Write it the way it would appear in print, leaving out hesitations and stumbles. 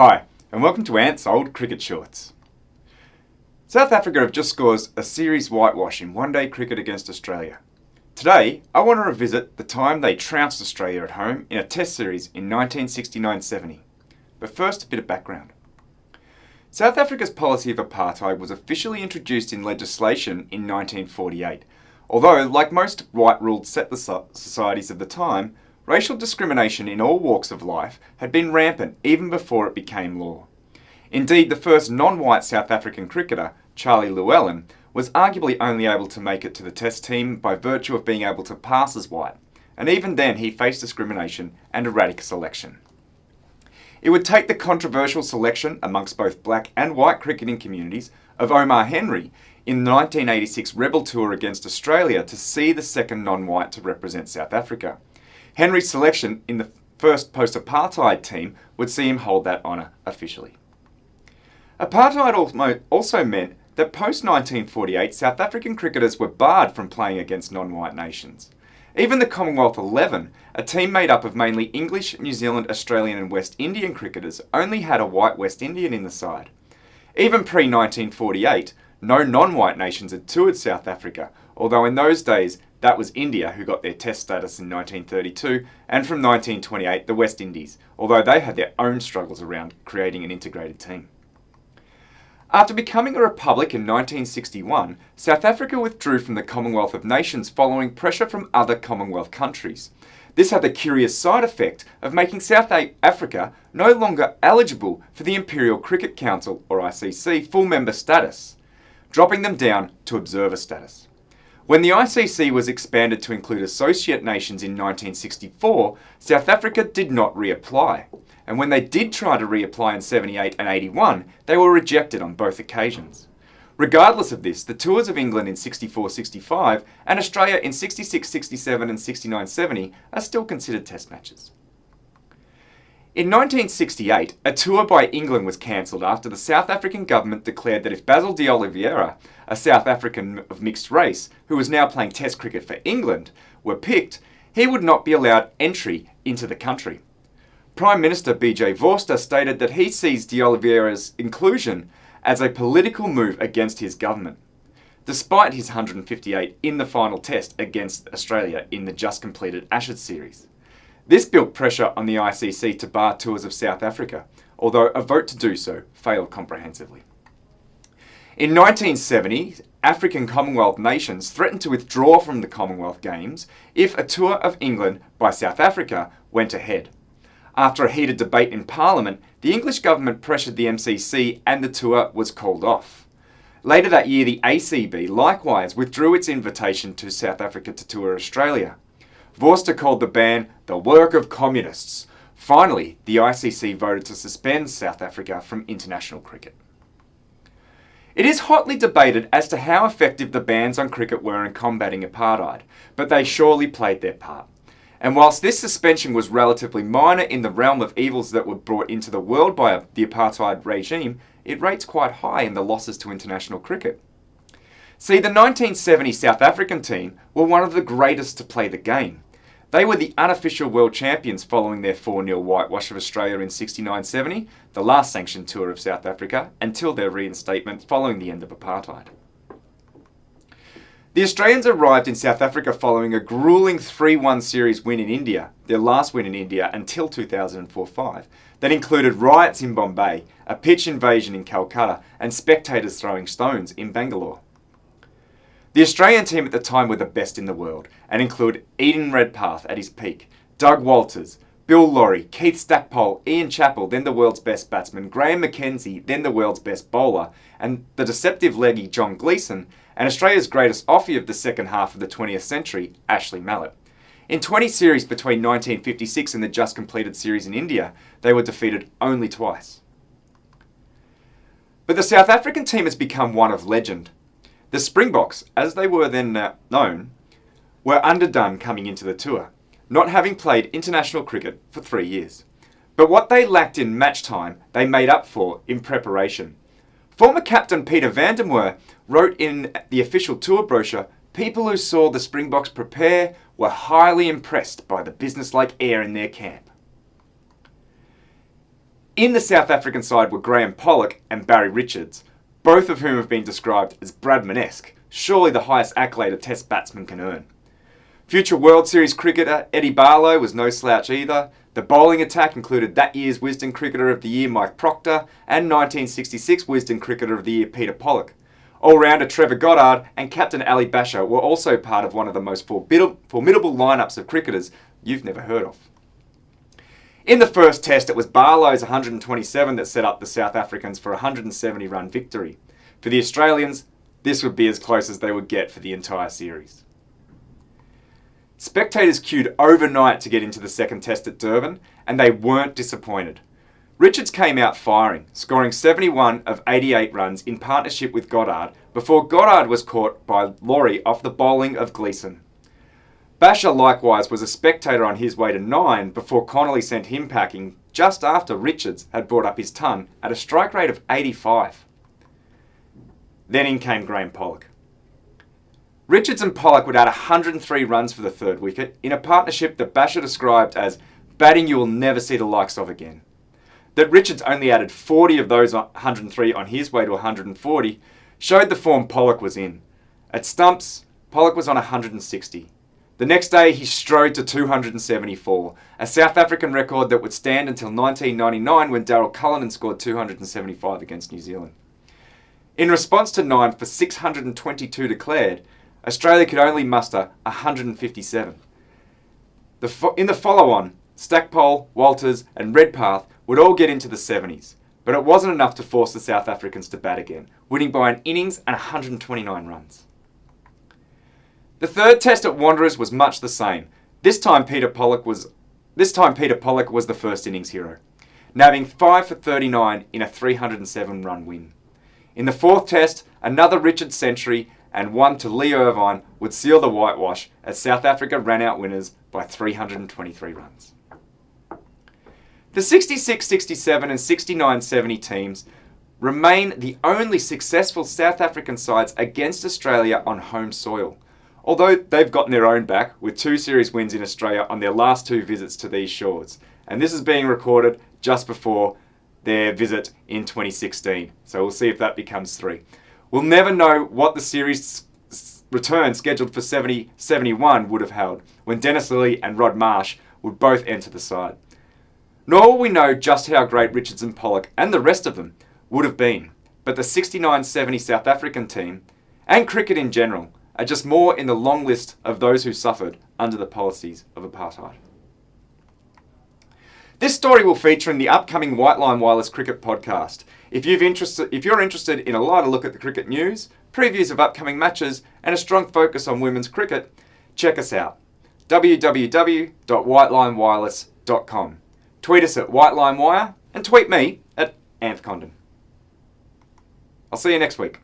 Hi, and welcome to Ant's Old Cricket Shorts. South Africa have just scored a series whitewash in one-day cricket against Australia. Today, I want to revisit the time they trounced Australia at home in a test series in 1969-70. But first, a bit of background. South Africa's policy of apartheid was officially introduced in legislation in 1948, although, like most white-ruled settler societies of the time, racial discrimination in all walks of life had been rampant even before it became law. Indeed, the first non-white South African cricketer, Charlie Llewellyn, was arguably only able to make it to the test team by virtue of being able to pass as white, and even then he faced discrimination and erratic selection. It would take the controversial selection amongst both black and white cricketing communities of Omar Henry in the 1986 Rebel Tour against Australia to see the second non-white to represent South Africa. Henry's selection in the first post-apartheid team would see him hold that honour officially. Apartheid also meant that post-1948 South African cricketers were barred from playing against non-white nations. Even the Commonwealth 11, a team made up of mainly English, New Zealand, Australian and West Indian cricketers, only had a white West Indian in the side. Even pre-1948, no non-white nations had toured South Africa, although in those days that was India who got their test status in 1932, and from 1928 the West Indies, although they had their own struggles around creating an integrated team. After becoming a republic in 1961, South Africa withdrew from the Commonwealth of Nations following pressure from other Commonwealth countries. This had the curious side effect of making South Africa no longer eligible for the Imperial Cricket Council, or ICC, full member status, dropping them down to observer status. When the ICC was expanded to include associate nations in 1964, South Africa did not reapply. And when they did try to reapply in 78 and 81, they were rejected on both occasions. Regardless of this, the tours of England in 64-65 and Australia in 66-67 and 69-70 are still considered test matches. In 1968, a tour by England was cancelled after the South African government declared that if Basil de Oliveira, a South African of mixed race, who was now playing test cricket for England, were picked, he would not be allowed entry into the country. Prime Minister B.J. Vorster stated that he sees de Oliveira's inclusion as a political move against his government, despite his 158 in the final test against Australia in the just completed Ashes series. This built pressure on the ICC to bar tours of South Africa, although a vote to do so failed comprehensively. In 1970, African Commonwealth nations threatened to withdraw from the Commonwealth Games if a tour of England by South Africa went ahead. After a heated debate in Parliament, the English government pressured the MCC and the tour was called off. Later that year, the ACB likewise withdrew its invitation to South Africa to tour Australia. Vorster called the ban the work of communists. Finally, the ICC voted to suspend South Africa from international cricket. It is hotly debated as to how effective the bans on cricket were in combating apartheid, but they surely played their part. And whilst this suspension was relatively minor in the realm of evils that were brought into the world by the apartheid regime, it rates quite high in the losses to international cricket. See, the 1970 South African team were one of the greatest to play the game. They were the unofficial world champions following their 4-0 whitewash of Australia in 69-70, the last sanctioned tour of South Africa, until their reinstatement following the end of apartheid. The Australians arrived in South Africa following a gruelling 3-1 series win in India, their last win in India until 2004-05, that included riots in Bombay, a pitch invasion in Calcutta, and spectators throwing stones in Bangalore. The Australian team at the time were the best in the world and include Eden Redpath at his peak, Doug Walters, Bill Lawry, Keith Stackpole, Ian Chappell, then the world's best batsman, Graham McKenzie, then the world's best bowler, and the deceptive leggy John Gleeson, and Australia's greatest offie of the second half of the 20th century, Ashley Mallett. In 20 series between 1956 and the just completed series in India, they were defeated only twice. But the South African team has become one of legend. The Springboks, as they were then known, were underdone coming into the tour, not having played international cricket for 3 years. But what they lacked in match time, they made up for in preparation. Former captain Peter van der Merwe wrote in the official tour brochure, "People who saw the Springboks prepare were highly impressed by the businesslike air in their camp." In the South African side were Graham Pollock and Barry Richards, both of whom have been described as Bradman-esque, surely the highest accolade a Test batsman can earn. Future World Series cricketer Eddie Barlow was no slouch either. The bowling attack included that year's Wisden Cricketer of the Year Mike Proctor and 1966 Wisden Cricketer of the Year Peter Pollock. All-rounder Trevor Goddard and captain Ali Basher were also part of one of the most formidable lineups of cricketers you've never heard of. In the first test, it was Barlow's 127 that set up the South Africans for a 170-run victory. For the Australians, this would be as close as they would get for the entire series. Spectators queued overnight to get into the second test at Durban, and they weren't disappointed. Richards came out firing, scoring 71 of 88 runs in partnership with Goddard before Goddard was caught by Laurie off the bowling of Gleeson. Basher likewise was a spectator on his way to 9 before Connolly sent him packing just after Richards had brought up his ton at a strike rate of 85. Then in came Graham Pollock. Richards and Pollock would add 103 runs for the third wicket in a partnership that Basher described as batting you will never see the likes of again. That Richards only added 40 of those 103 on his way to 140 showed the form Pollock was in. At stumps, Pollock was on 160. The next day he strode to 274, a South African record that would stand until 1999 when Daryl Cullinan scored 275 against New Zealand. In response to 9 for 622 declared, Australia could only muster 157. In the follow-on, Stackpole, Walters and Redpath would all get into the 70s, but it wasn't enough to force the South Africans to bat again, winning by an innings and 129 runs. The third test at Wanderers was much the same. This time Peter Pollock was the first innings hero, nabbing 5 for 39 in a 307-run win. In the fourth test, another Richards century and one to Lee Irvine would seal the whitewash as South Africa ran out winners by 323 runs. The 66-67 and 69-70 teams remain the only successful South African sides against Australia on home soil, although they've gotten their own back with 2 series wins in Australia on their last 2 visits to these shores. And this is being recorded just before their visit in 2016, so we'll see if that becomes 3. We'll never know what the series return scheduled for 70-71 would have held, when Dennis Lilly and Rod Marsh would both enter the side. Nor will we know just how great Richards and Pollock and the rest of them would have been, but the 69-70 South African team, and cricket in general, are just more in the long list of those who suffered under the policies of apartheid. This story will feature in the upcoming White Line Wireless Cricket podcast. If you're interested in a lighter look at the cricket news, previews of upcoming matches, and a strong focus on women's cricket, check us out. www.whitelinewireless.com. Tweet us at WhiteLineWire and tweet me at Anth Condon. I'll see you next week.